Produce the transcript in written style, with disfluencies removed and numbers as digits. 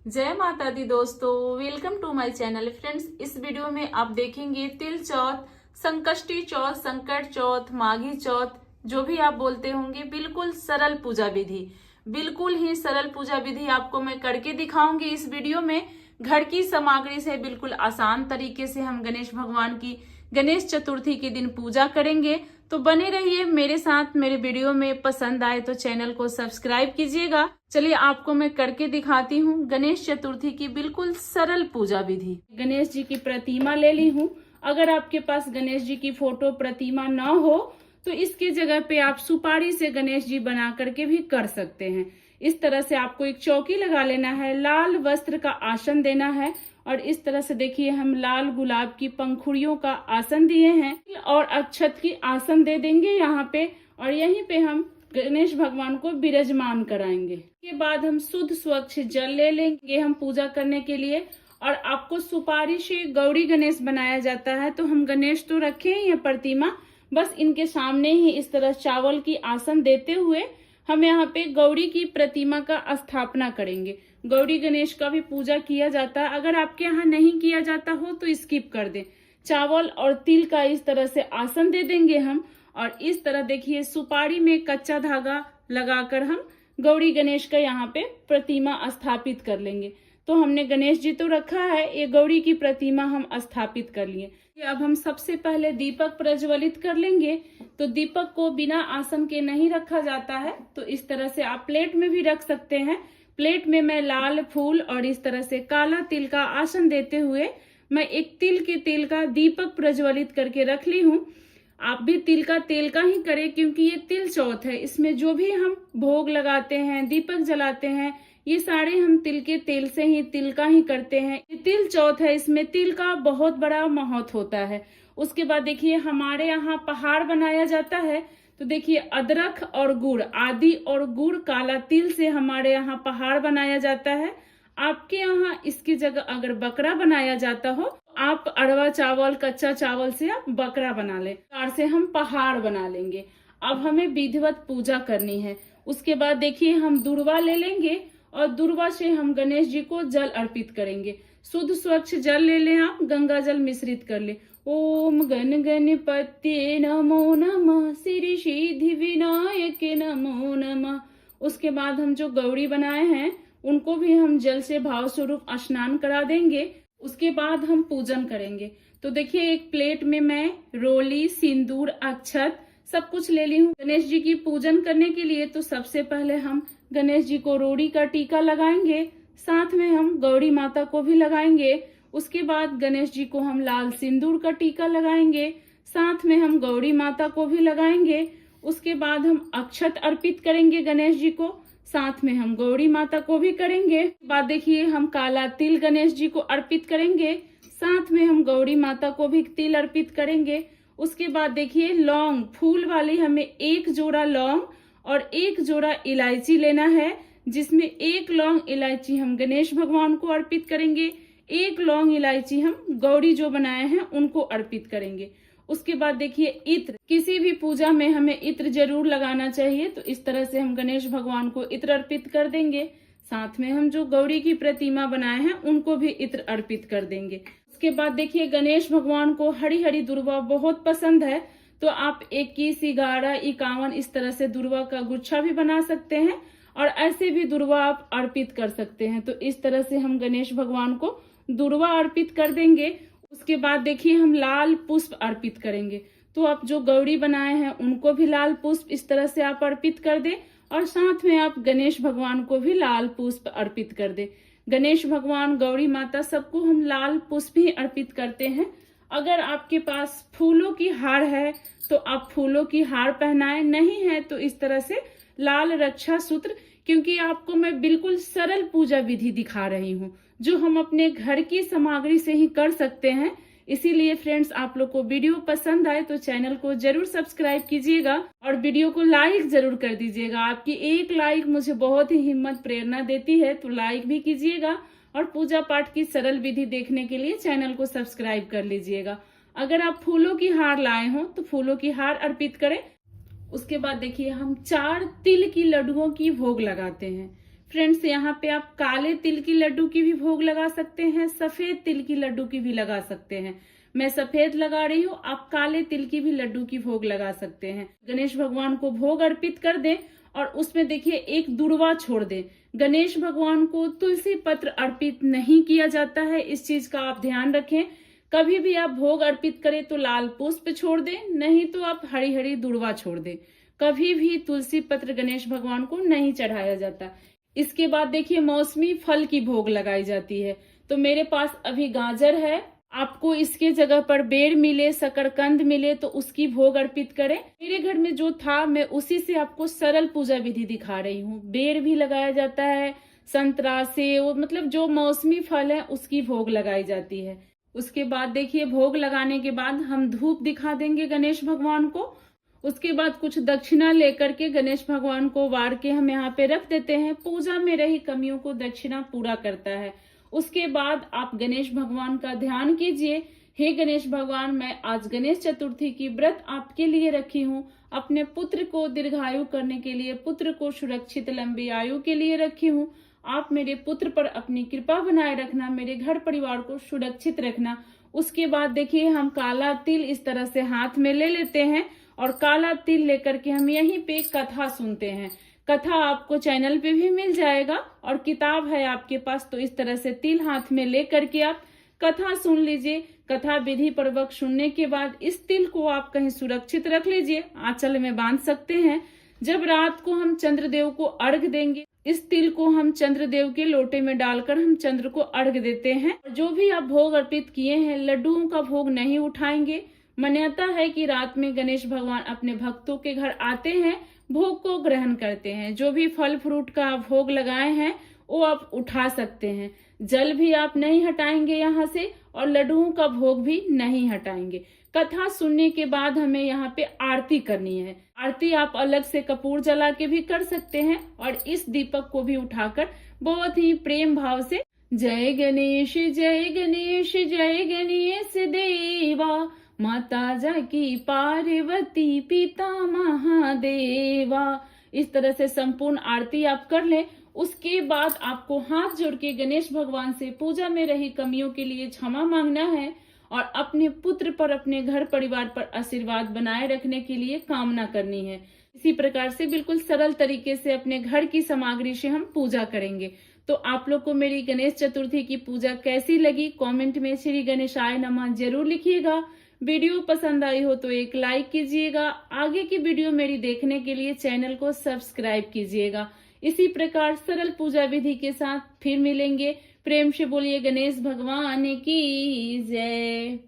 जय माता दी दोस्तों, welcome to my channel. Friends, इस वीडियो में आप देखेंगे तिल चौथ, संकष्टी चौथ, संकट चौथ, माघी चौथ, जो भी आप बोलते होंगे, बिल्कुल सरल पूजा विधि, बिल्कुल ही सरल पूजा विधि आपको मैं करके दिखाऊंगी इस वीडियो में। घर की सामग्री से बिल्कुल आसान तरीके से हम गणेश भगवान की गणेश चतुर्थी के दिन पूजा करेंगे। तो बने रहिए मेरे साथ। मेरे वीडियो में पसंद आए तो चैनल को सब्सक्राइब कीजिएगा। चलिए आपको मैं करके दिखाती हूँ गणेश चतुर्थी की बिल्कुल सरल पूजा विधि। गणेश जी की प्रतिमा ले ली हूँ। अगर आपके पास गणेश जी की फोटो प्रतिमा न हो तो इसके जगह पे आप सुपारी से गणेश जी बना करके भी कर सकते हैं। इस तरह से आपको एक चौकी लगा लेना है, लाल वस्त्र का आसन देना है और इस तरह से देखिए हम लाल गुलाब की पंखुड़ियों का आसन दिए हैं और अक्षत की आसन दे देंगे यहाँ पे, और यहीं पे हम गणेश भगवान को विराजमान कराएंगे। के बाद हम शुद्ध स्वच्छ जल ले लेंगे हम पूजा करने के लिए। और आपको सुपारी से गौरी गणेश बनाया जाता है, तो हम गणेश तो रखे हैं ये प्रतिमा, बस इनके सामने ही इस तरह चावल की आसन देते हुए हम यहाँ पे गौरी की प्रतिमा का स्थापना करेंगे। गौरी गणेश का भी पूजा किया जाता है, अगर आपके यहाँ नहीं किया जाता हो तो स्किप कर दें। चावल और तिल का इस तरह से आसन दे देंगे हम, और इस तरह देखिए सुपारी में कच्चा धागा लगाकर हम गौरी गणेश का यहाँ पे प्रतिमा स्थापित कर लेंगे। तो हमने गणेश जी तो रखा है, ये गौरी की प्रतिमा हम स्थापित कर लिए। अब हम सबसे पहले दीपक प्रज्वलित कर लेंगे। तो दीपक को बिना आसन के नहीं रखा जाता है, तो इस तरह से आप प्लेट में भी रख सकते हैं। प्लेट में मैं लाल फूल और इस तरह से काला तिल का आसन देते हुए मैं एक तिल के तेल का दीपक प्रज्वलित करके रख ली हूँ। आप भी तिल का तेल का ही करें, क्योंकि ये तिल चौथ है। इसमें जो भी हम भोग लगाते हैं, दीपक जलाते हैं, ये सारे हम तिल के तेल से ही, तिल का ही करते हैं। ये तिल चौथ है, इसमें तिल का बहुत बड़ा महत्व होता है। उसके बाद देखिए हमारे यहाँ पहाड़ बनाया जाता है। तो देखिए अदरक और गुड़, आदि और गुड़, काला तिल से हमारे यहाँ पहाड़ बनाया जाता है। आपके यहाँ इसकी जगह अगर बकरा बनाया जाता हो, आप अरवा चावल, कच्चा चावल से आप बकरा बना ले, कार से हम पहाड़ बना लेंगे। अब हमें विधिवत पूजा करनी है। उसके बाद देखिए हम दुर्वा ले लेंगे और दुर्वा से हम गणेश जी को जल अर्पित करेंगे। शुद्ध स्वच्छ जल ले लें आप, गंगा जल मिश्रित कर ले। ओम गण गणपति नमो नमः, श्री सिद्धि विनायक नमो नमः। उसके बाद हम जो गौरी बनाए हैं उनको भी हम जल से भाव स्वरूप स्नान करा देंगे। उसके बाद हम पूजन करेंगे। तो देखिए एक प्लेट में मैं रोली, सिंदूर, अक्षत सब कुछ ले ली हूँ गणेश जी की पूजन करने के लिए। तो सबसे पहले हम गणेश जी को रोड़ी का टीका लगाएंगे, साथ में हम गौरी माता को भी लगाएंगे। उसके बाद गणेश जी को हम लाल सिंदूर का टीका लगाएंगे, साथ में हम गौरी माता को भी लगाएंगे। उसके बाद हम अक्षत अर्पित करेंगे गणेश जी को, साथ में हम गौरी माता को भी करेंगे। बाद देखिए हम काला तिल गणेश जी को अर्पित करेंगे, साथ में हम गौरी माता को भी तिल अर्पित करेंगे। उसके बाद देखिए लौंग, फूल वाली हमें एक जोड़ा लौंग और एक जोड़ा इलायची लेना है, जिसमें एक लौंग इलायची हम गणेश भगवान को अर्पित करेंगे, एक लौंग इलायची हम गौरी जो बनाए हैं उनको अर्पित करेंगे। उसके बाद देखिए इत्र, किसी भी पूजा में हमें इत्र जरूर लगाना चाहिए, तो इस तरह से हम गणेश भगवान को इत्र अर्पित कर देंगे। साथ में हम जो गौरी की प्रतिमा बनाए हैं उनको भी इत्र अर्पित कर देंगे। उसके बाद देखिए गणेश भगवान को हरी हरी दुर्वा बहुत पसंद है, तो आप 21, 11, 51 इस तरह से दुर्वा का गुच्छा भी बना सकते हैं और ऐसे भी दुर्वा आप अर्पित कर सकते हैं। तो इस तरह से हम गणेश भगवान को दुर्वा अर्पित कर देंगे। उसके बाद देखिए हम लाल पुष्प अर्पित करेंगे। तो आप जो गौरी बनाए हैं उनको भी लाल पुष्प इस तरह से आप अर्पित कर दें, और साथ में आप गणेश भगवान को भी लाल पुष्प अर्पित कर दें। गणेश भगवान, गौरी माता, सबको हम लाल पुष्प ही अर्पित करते हैं। अगर आपके पास फूलों की हार है तो आप फूलों की हार पहनाएं, नहीं है तो इस तरह से लाल रक्षा सूत्र, क्योंकि आपको मैं बिल्कुल सरल पूजा विधि दिखा रही हूँ जो हम अपने घर की सामग्री से ही कर सकते हैं। इसीलिए फ्रेंड्स, आप लोग को वीडियो पसंद आए तो चैनल को जरूर सब्सक्राइब कीजिएगा और वीडियो को लाइक जरूर कर दीजिएगा। आपकी एक लाइक मुझे बहुत ही हिम्मत, प्रेरणा देती है, तो लाइक भी कीजिएगा और पूजा पाठ की सरल विधि देखने के लिए चैनल को सब्सक्राइब कर लीजिएगा। अगर आप फूलों की हार लाए हो तो फूलों की हार अर्पित करें। उसके बाद देखिए हम 4 तिल की लड्डुओं की भोग लगाते हैं। फ्रेंड्स यहाँ पे आप काले तिल की लड्डू की भी भोग लगा सकते हैं, सफेद तिल की लड्डू की भी लगा सकते हैं। मैं सफेद लगा रही हूँ, आप काले तिल की भी लड्डू की भोग लगा सकते हैं। गणेश भगवान को भोग अर्पित कर दें और उसमें देखिए एक दुर्वा छोड़ दें। गणेश भगवान को तुलसी पत्र अर्पित नहीं किया जाता है, इस चीज का आप ध्यान रखें। कभी भी आप भोग अर्पित करें तो लाल पुष्प छोड़ दें, नहीं तो आप हरी हरी दुर्वा छोड़ दें। कभी भी तुलसी पत्र गणेश भगवान को नहीं चढ़ाया जाता। इसके बाद देखिए मौसमी फल की भोग लगाई जाती है। तो मेरे पास अभी गाजर है, आपको इसके जगह पर बेर मिले, शकरकंद मिले तो उसकी भोग अर्पित करें। मेरे घर में जो था मैं उसी से आपको सरल पूजा विधि दिखा रही हूँ। बेर भी लगाया जाता है, संतरा, सेव, मतलब जो मौसमी फल है उसकी भोग लगाई जाती है। उसके बाद देखिए भोग लगाने के बाद हम धूप दिखा देंगे गणेश भगवान को। उसके बाद कुछ दक्षिणा लेकर के गणेश भगवान को वार के हम यहाँ पे रख देते हैं। पूजा में रही कमियों को दक्षिणा पूरा करता है। उसके बाद आप गणेश भगवान का ध्यान कीजिए। हे गणेश भगवान, मैं आज गणेश चतुर्थी की व्रत आपके लिए रखी हूँ। अपने पुत्र को दीर्घायु करने के लिए, पुत्र को सुरक्षित लंबी आयु के लिए रखी हूँ। आप मेरे पुत्र पर अपनी कृपा बनाए रखना, मेरे घर परिवार को सुरक्षित रखना। उसके बाद देखिए हम काला तिल इस तरह से हाथ में ले लेते हैं और काला तिल लेकर के हम यहीं पे कथा सुनते हैं। कथा आपको चैनल पे भी मिल जाएगा और किताब है आपके पास, तो इस तरह से तिल हाथ में ले करके आप कथा सुन लीजिए। कथा विधि पूर्वक सुनने के बाद इस तिल को आप कहीं सुरक्षित रख लीजिए, आंचल में बांध सकते हैं। जब रात को हम चंद्रदेव को अर्घ देंगे, इस तिल को हम चंद्रदेव के लोटे में डालकर हम चंद्र को अर्घ देते हैं। जो भी आप भोग अर्पित किए हैं, लड्डुओं का भोग नहीं उठाएंगे। मान्यता है कि रात में गणेश भगवान अपने भक्तों के घर आते हैं, भोग को ग्रहण करते हैं। जो भी फल फ्रूट का आप भोग लगाए हैं वो आप उठा सकते हैं। जल भी आप नहीं हटाएंगे यहाँ से और लड्डुओं का भोग भी नहीं हटाएंगे। कथा सुनने के बाद हमें यहाँ पे आरती करनी है। आरती आप अलग से कपूर जला के भी कर सकते हैं और इस दीपक को भी उठाकर बहुत ही प्रेम भाव से जय गणेश जय गणेश जय गणेश देवा, माता जाकी पार्वती पिता महादेवा, इस तरह से संपूर्ण आरती आप कर लें। उसके बाद आपको हाथ जोड़ के गणेश भगवान से पूजा में रही कमियों के लिए क्षमा मांगना है और अपने पुत्र पर, अपने घर परिवार पर आशीर्वाद बनाए रखने के लिए कामना करनी है। इसी प्रकार से बिल्कुल सरल तरीके से अपने घर की सामग्री से हम पूजा करेंगे। तो आप लोग को मेरी गणेश चतुर्थी की पूजा कैसी लगी कमेंट में श्री गणेशाय नमः जरूर लिखिएगा। वीडियो पसंद आई हो तो एक लाइक कीजिएगा। आगे की वीडियो मेरी देखने के लिए चैनल को सब्सक्राइब कीजिएगा। इसी प्रकार सरल पूजा विधि के साथ फिर मिलेंगे। प्रेम से बोलिए गणेश भगवान की जय।